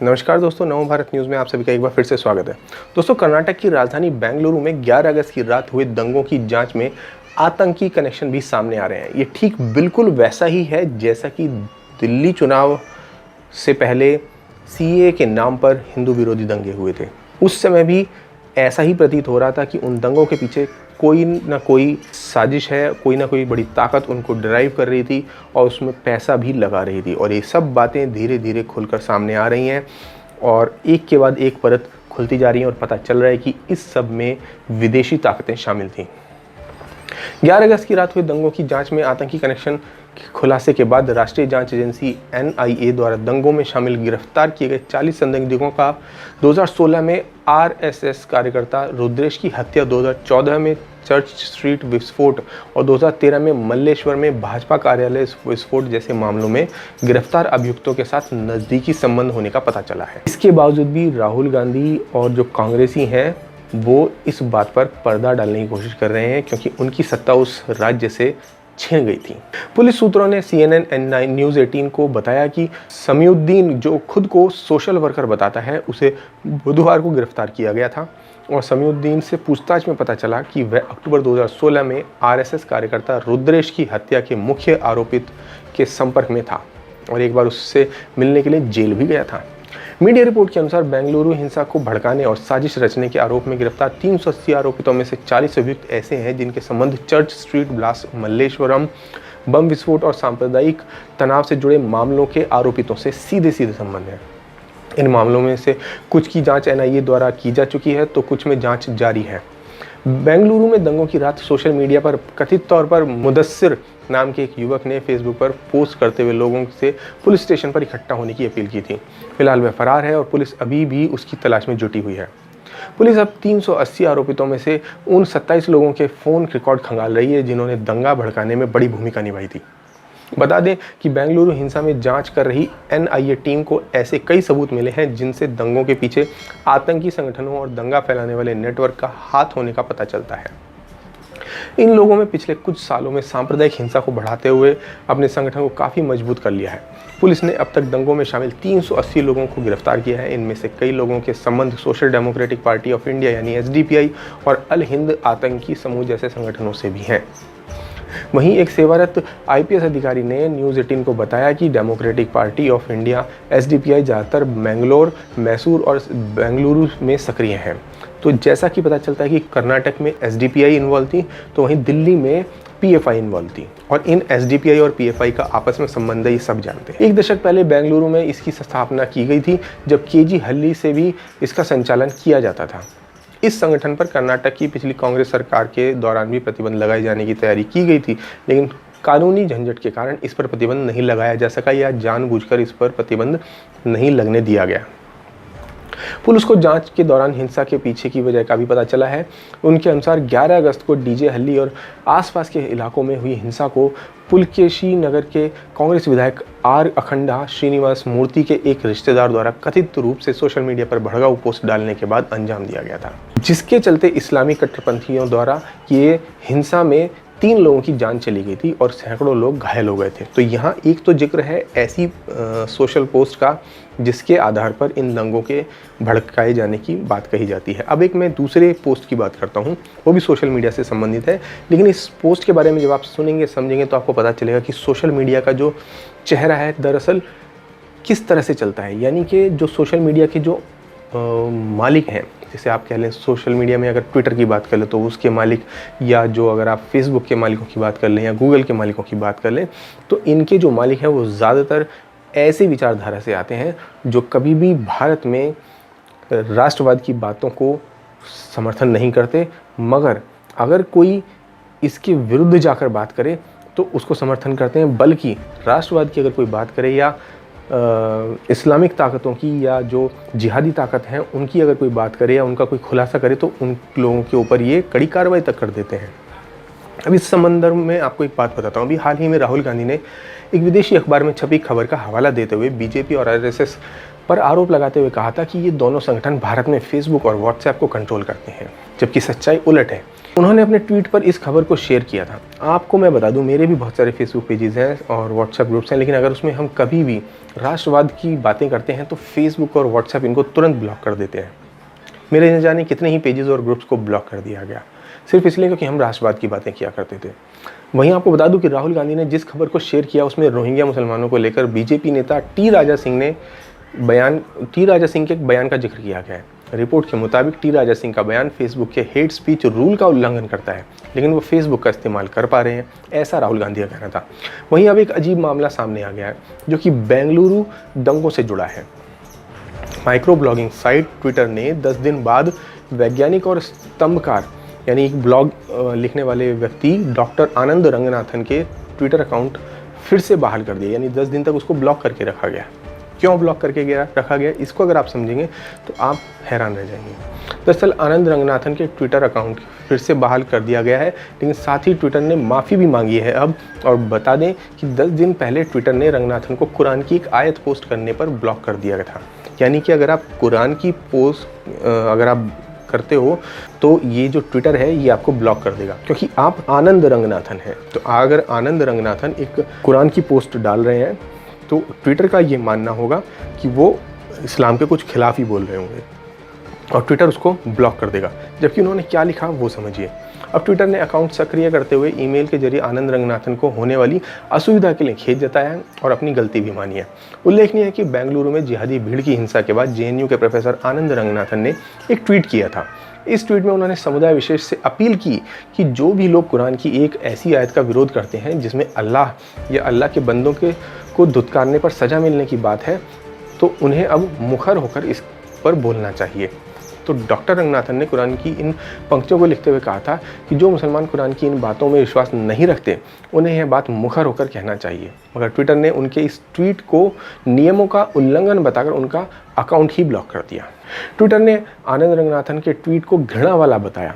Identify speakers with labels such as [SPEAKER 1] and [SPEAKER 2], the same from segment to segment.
[SPEAKER 1] नमस्कार दोस्तों, नव भारत न्यूज़ में आप सभी का एक बार फिर से स्वागत है। दोस्तों, कर्नाटक की राजधानी बेंगलुरु में 11 अगस्त की रात हुए दंगों की जांच में आतंकी कनेक्शन भी सामने आ रहे हैं। ये ठीक बिल्कुल वैसा ही है जैसा कि दिल्ली चुनाव से पहले सीएए के नाम पर हिंदू विरोधी दंगे हुए थे। उस समय भी ऐसा ही प्रतीत हो रहा था कि उन दंगों के पीछे कोई ना कोई साजिश है, कोई ना कोई बड़ी ताकत उनको ड्राइव कर रही थी और उसमें पैसा भी लगा रही थी। और ये सब बातें धीरे धीरे खुलकर सामने आ रही हैं और एक के बाद एक परत खुलती जा रही हैं और पता चल रहा है कि इस सब में विदेशी ताकतें शामिल थीं। 11 अगस्त की रात हुए दंगों की जांच में आतंकी कनेक्शन के खुलासे के बाद राष्ट्रीय जांच एजेंसी एनआईए द्वारा दंगों में शामिल गिरफ्तार किए गए 40 संदिग्धों का 2016 में आरएसएस कार्यकर्ता रुद्रेश की हत्या, 2014 में चर्च स्ट्रीट विस्फोट और 2013 में मल्लेश्वर में भाजपा कार्यालय विस्फोट जैसे मामलों में गिरफ्तार अभियुक्तों के साथ नज़दीकी संबंध होने का पता चला है। इसके बावजूद भी राहुल गांधी और जो कांग्रेसी हैं वो इस बात पर पर्दा डालने की कोशिश कर रहे हैं क्योंकि उनकी सत्ता उस राज्य से छिन गई थी। पुलिस सूत्रों ने CNN न्यूज़ 18 को बताया कि समीउद्दीन, जो खुद को सोशल वर्कर बताता है, उसे बुधवार को गिरफ्तार किया गया था और समीउद्दीन से पूछताछ में पता चला कि वह अक्टूबर 2016 में आरएसएस कार्यकर्ता रुद्रेश की हत्या के मुख्य आरोपित के संपर्क में था और एक बार उससे मिलने के लिए जेल भी गया था। मीडिया रिपोर्ट के अनुसार बेंगलुरु हिंसा को भड़काने और साजिश रचने के आरोप में गिरफ्तार 380 आरोपितों में से 40 अभियुक्त ऐसे हैं जिनके संबंध चर्च स्ट्रीट ब्लास्ट, मल्लेश्वरम बम विस्फोट और सांप्रदायिक तनाव से जुड़े मामलों के आरोपितों से सीधे संबंध है। इन मामलों में से कुछ की जांच एनआईए द्वारा की जा चुकी है तो कुछ में जांच जारी है। बेंगलुरु में दंगों की रात सोशल मीडिया पर कथित तौर पर मुदस्सिर नाम के एक युवक ने फेसबुक पर पोस्ट करते हुए लोगों से पुलिस स्टेशन पर इकट्ठा होने की अपील की थी। फिलहाल वह फरार है और पुलिस अभी भी उसकी तलाश में जुटी हुई है। पुलिस अब 380 आरोपितों में से उन 27 लोगों के फ़ोन रिकॉर्ड खंगाल रही है जिन्होंने दंगा भड़काने में बड़ी भूमिका निभाई थी। बता दें कि बेंगलुरु हिंसा में जांच कर रही एनआईए टीम को ऐसे कई सबूत मिले हैं जिनसे दंगों के पीछे आतंकी संगठनों और दंगा फैलाने वाले नेटवर्क का हाथ होने का पता चलता है। इन लोगों में पिछले कुछ सालों में सांप्रदायिक हिंसा को बढ़ाते हुए अपने संगठन को काफ़ी मजबूत कर लिया है। पुलिस ने अब तक दंगों में शामिल 380 लोगों को गिरफ्तार किया है। इनमें से कई लोगों के संबंध social democratic party of India यानी एसडीपीआई और अल हिंद आतंकी समूह जैसे संगठनों से भी हैं। वहीं एक सेवारत आईपीएस अधिकारी ने न्यूज़ 18 को बताया कि democratic party of India SDPI ज़्यादातर मैंगलोर, मैसूर और बेंगलुरु में सक्रिय हैं। तो जैसा कि पता चलता है कि कर्नाटक में एसडीपीआई इन्वॉल्व थी तो वहीं दिल्ली में पीएफआई इन्वॉल्व थी और इन एसडीपीआई और पीएफआई का आपस में संबंध है, ये सब जानते हैं। एक दशक पहले बेंगलुरु में इसकी स्थापना की गई थी जब केजी हल्ली से भी इसका संचालन किया जाता था। इस संगठन पर कर्नाटक की पिछली कांग्रेस सरकार के दौरान भी प्रतिबंध लगाए जाने की तैयारी की गई थी, लेकिन कानूनी झंझट के कारण इस पर प्रतिबंध नहीं लगाया जा सका या जानबूझकर इस पर प्रतिबंध नहीं लगने दिया गया। पुलिस को जांच के दौरान हिंसा के पीछे की वजह का भी पता चला है। उनके अनुसार 11 अगस्त को डीजे हल्ली और आसपास के इलाकों में हुई हिंसा को पुलकेशी नगर के कांग्रेस विधायक आर अखंडा श्रीनिवास मूर्ति के एक रिश्तेदार द्वारा कथित रूप से सोशल मीडिया पर भड़काऊ पोस्ट डालने के बाद अंजाम दिया गया था, जिसके चलते इस्लामी कट्टरपंथियों द्वारा किए हिंसा में 3 लोगों की जान चली गई थी और सैकड़ों लोग घायल हो गए थे। तो यहाँ एक तो जिक्र है ऐसी सोशल पोस्ट का जिसके आधार पर इन दंगों के भड़काए जाने की बात कही जाती है। अब एक मैं दूसरे पोस्ट की बात करता हूँ, वो भी सोशल मीडिया से संबंधित है, लेकिन इस पोस्ट के बारे में जब आप सुनेंगे समझेंगे तो आपको पता चलेगा कि सोशल मीडिया का जो चेहरा है दरअसल किस तरह से चलता है। यानी कि जो सोशल मीडिया के जो मालिक हैं, जैसे आप कह लें सोशल मीडिया में अगर ट्विटर की बात कर लें तो उसके मालिक, या जो अगर आप फेसबुक के मालिकों की बात कर लें या गूगल के मालिकों की बात कर लें, तो इनके जो मालिक हैं वो ज़्यादातर ऐसी विचारधारा से आते हैं जो कभी भी भारत में राष्ट्रवाद की बातों को समर्थन नहीं करते, मगर अगर कोई इसके विरुद्ध जाकर बात करे तो उसको समर्थन करते हैं। बल्कि राष्ट्रवाद की अगर कोई बात करे या इस्लामिक ताकतों की या जो जिहादी ताकत हैं उनकी अगर कोई बात करे या उनका कोई खुलासा करे तो उन लोगों के ऊपर ये कड़ी कार्रवाई तक कर देते हैं। अब इस संबंध में आपको एक बात बताता हूँ। अभी हाल ही में राहुल गांधी ने एक विदेशी अखबार में छपी खबर का हवाला देते हुए बीजेपी और आरएसएस पर आरोप लगाते हुए कहा था कि ये दोनों संगठन भारत में फेसबुक और व्हाट्सएप को कंट्रोल करते हैं, जबकि सच्चाई उलट है। उन्होंने अपने ट्वीट पर इस खबर को शेयर किया था। आपको मैं बता दूं, मेरे भी बहुत सारे फेसबुक पेजेस हैं और व्हाट्सएप ग्रुप्स हैं, लेकिन अगर उसमें हम कभी भी राष्ट्रवाद की बातें करते हैं तो फेसबुक और व्हाट्सएप इनको तुरंत ब्लॉक कर देते हैं। मेरे न जाने कितने ही पेजेस और ग्रुप्स को ब्लॉक कर दिया गया, सिर्फ इसलिए क्योंकि हम राष्ट्रवाद की बातें किया करते थे। वहीं आपको बता दूं कि राहुल गांधी ने जिस खबर को शेयर किया उसमें रोहिंग्या मुसलमानों को लेकर बीजेपी नेता टी राजा सिंह के एक बयान का जिक्र किया गया है। रिपोर्ट के मुताबिक टी राजा सिंह का बयान फेसबुक के हेट स्पीच रूल का उल्लंघन करता है, लेकिन वो फेसबुक का इस्तेमाल कर पा रहे हैं, ऐसा राहुल गांधी का कहना था। वहीं अब एक अजीब मामला सामने आ गया है जो कि बेंगलुरु दंगों से जुड़ा है। माइक्रो ब्लॉगिंग साइट ट्विटर ने 10 दिन बाद वैज्ञानिक और स्तंभकार यानी एक ब्लॉग लिखने वाले व्यक्ति डॉक्टर आनंद रंगनाथन के ट्विटर अकाउंट फिर से बहाल कर दिया, यानी 10 दिन तक उसको ब्लॉक करके रखा गया। क्यों ब्लॉक करके रखा गया, इसको अगर आप समझेंगे तो आप हैरान रह जाएंगे। दरअसल आनंद रंगनाथन के ट्विटर अकाउंट फिर से बहाल कर दिया गया है, लेकिन साथ ही ट्विटर ने माफ़ी भी मांगी है अब। और बता दें कि 10 दिन पहले ट्विटर ने रंगनाथन को कुरान की एक आयत पोस्ट करने पर ब्लॉक कर दिया था। यानी कि अगर आप कुरान की पोस्ट अगर आप करते हो तो ये जो ट्विटर है ये आपको ब्लॉक कर देगा, क्योंकि आप आनंद रंगनाथन हैं। तो अगर आनंद रंगनाथन एक कुरान की पोस्ट डाल रहे हैं तो ट्विटर का ये मानना होगा कि वो इस्लाम के कुछ खिलाफ ही बोल रहे होंगे और ट्विटर उसको ब्लॉक कर देगा। जबकि उन्होंने क्या लिखा वो समझिए। अब ट्विटर ने अकाउंट सक्रिय करते हुए ईमेल के जरिए आनंद रंगनाथन को होने वाली असुविधा के लिए खेद जताया है और अपनी गलती भी मानी है। उल्लेखनीय है कि बेंगलुरु में जिहादी भीड़ की हिंसा के बाद जेएनयू के प्रोफेसर आनंद रंगनाथन ने एक ट्वीट किया था। इस ट्वीट में उन्होंने समुदाय विशेष से अपील की कि जो भी लोग कुरान की एक ऐसी आयत का विरोध करते हैं जिसमें अल्लाह या अल्लाह के बंदों को धुतकारने पर सज़ा मिलने की बात है, तो उन्हें अब मुखर होकर इस पर बोलना चाहिए। तो डॉक्टर रंगनाथन ने कुरान की इन पंक्तियों को लिखते हुए कहा था कि जो मुसलमान कुरान की इन बातों में विश्वास नहीं रखते उन्हें यह बात मुखर होकर कहना चाहिए, मगर ट्विटर ने उनके इस ट्वीट को नियमों का उल्लंघन बताकर उनका अकाउंट ही ब्लॉक कर दिया। ट्विटर ने आनंद रंगनाथन के ट्वीट को घृणा वाला बताया।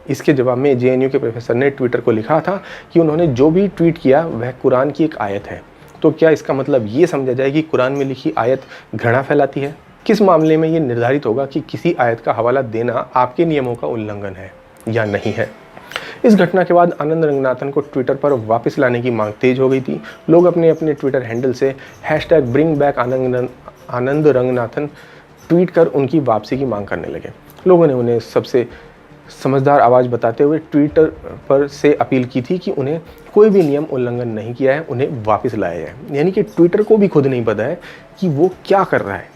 [SPEAKER 1] इसके जवाब में जेएनयू के प्रोफेसर ने ट्विटर को लिखा था कि उन्होंने जो भी ट्वीट किया वह कुरान की एक आयत है। तो क्या इसका मतलब ये समझा जाए कि कुरान में लिखी आयत घृणा फैलाती है? किस मामले में ये निर्धारित होगा कि किसी आयत का हवाला देना आपके नियमों का उल्लंघन है या नहीं है? इस घटना के बाद आनंद रंगनाथन को ट्विटर पर वापस लाने की मांग तेज हो गई थी। लोग अपने अपने ट्विटर हैंडल से #BringBack आनंद रंगनाथन ट्वीट कर उनकी वापसी की मांग करने लगे। लोगों ने उन्हें सबसे समझदार आवाज़ बताते हुए ट्विटर पर से अपील की थी कि उन्हें कोई भी नियम उल्लंघन नहीं किया है, उन्हें वापस लाया जाए। यानी कि ट्विटर को भी खुद नहीं पता है कि वो क्या कर रहा है।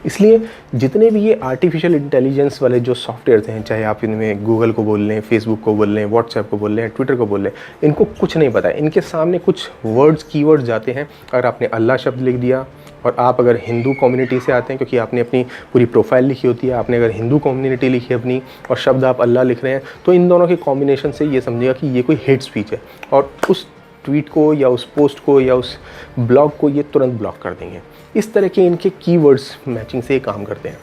[SPEAKER 1] इसलिए जितने भी ये आर्टिफिशियल इंटेलिजेंस वाले जो सॉफ्टवेयर्स हैं, चाहे आप इनमें गूगल को बोल लें, फेसबुक को बोल लें, व्हाट्सएप को बोल लें, ट्विटर को बोल लें, इनको कुछ नहीं पता है। इनके सामने कुछ कीवर्ड्स जाते हैं। अगर आपने अल्लाह शब्द लिख दिया और आप अगर हिंदू कम्युनिटी से आते हैं, क्योंकि आपने अपनी पूरी प्रोफाइल लिखी होती है, आपने अगर हिंदू कम्युनिटी लिखी है अपनी और शब्द आप अल्लाह लिख रहे हैं, तो इन दोनों के कॉम्बिनेशन से ये समझिएगा कि ये कोई हेट स्पीच है और उस ट्वीट को या उस पोस्ट को या उस ब्लॉग को ये तुरंत ब्लॉक कर देंगे। इस तरह के इनके कीवर्ड्स मैचिंग से ये काम करते हैं।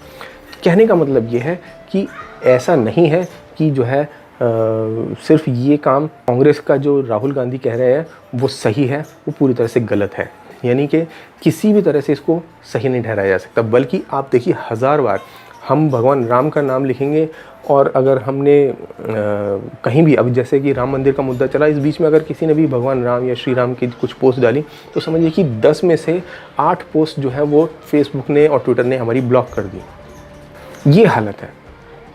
[SPEAKER 1] कहने का मतलब ये है कि ऐसा नहीं है कि जो है सिर्फ ये काम कांग्रेस का जो राहुल गांधी कह रहे हैं वो सही है, वो पूरी तरह से गलत है। यानी कि किसी भी तरह से इसको सही नहीं ठहराया जा सकता। बल्कि आप देखिए, 1000 बार हम भगवान राम का नाम लिखेंगे और अगर हमने कहीं भी, अब जैसे कि राम मंदिर का मुद्दा चला, इस बीच में अगर किसी ने भी भगवान राम या श्री राम की कुछ पोस्ट डाली तो समझिए कि 10 में से 8 पोस्ट जो है वो फेसबुक ने और ट्विटर ने हमारी ब्लॉक कर दी। ये हालत है।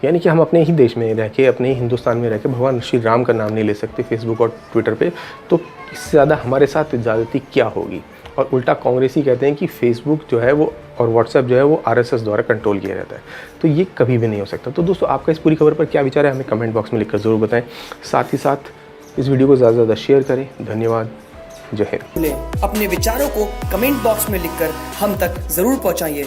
[SPEAKER 1] यानी कि हम अपने ही देश में रह के, अपने ही हिंदुस्तान में रह के भगवान श्री राम का नाम नहीं ले सकते फेसबुक और ट्विटर पे, तो इससे ज़्यादा हमारे साथ ज़्यादती क्या होगी। और उल्टा कांग्रेसी कहते हैं कि फेसबुक जो है वो और व्हाट्सएप जो है वो आरएसएस द्वारा कंट्रोल किया जाता है। तो ये कभी भी नहीं हो सकता। तो दोस्तों, आपका इस पूरी खबर पर क्या विचार है हमें कमेंट बॉक्स में लिखकर ज़रूर बताएं। साथ ही साथ इस वीडियो को ज़्यादा से ज़्यादा शेयर करें। धन्यवाद। जय हिंद।
[SPEAKER 2] अपने विचारों को कमेंट बॉक्स में लिखकर हम तक ज़रूर पहुँचाइए।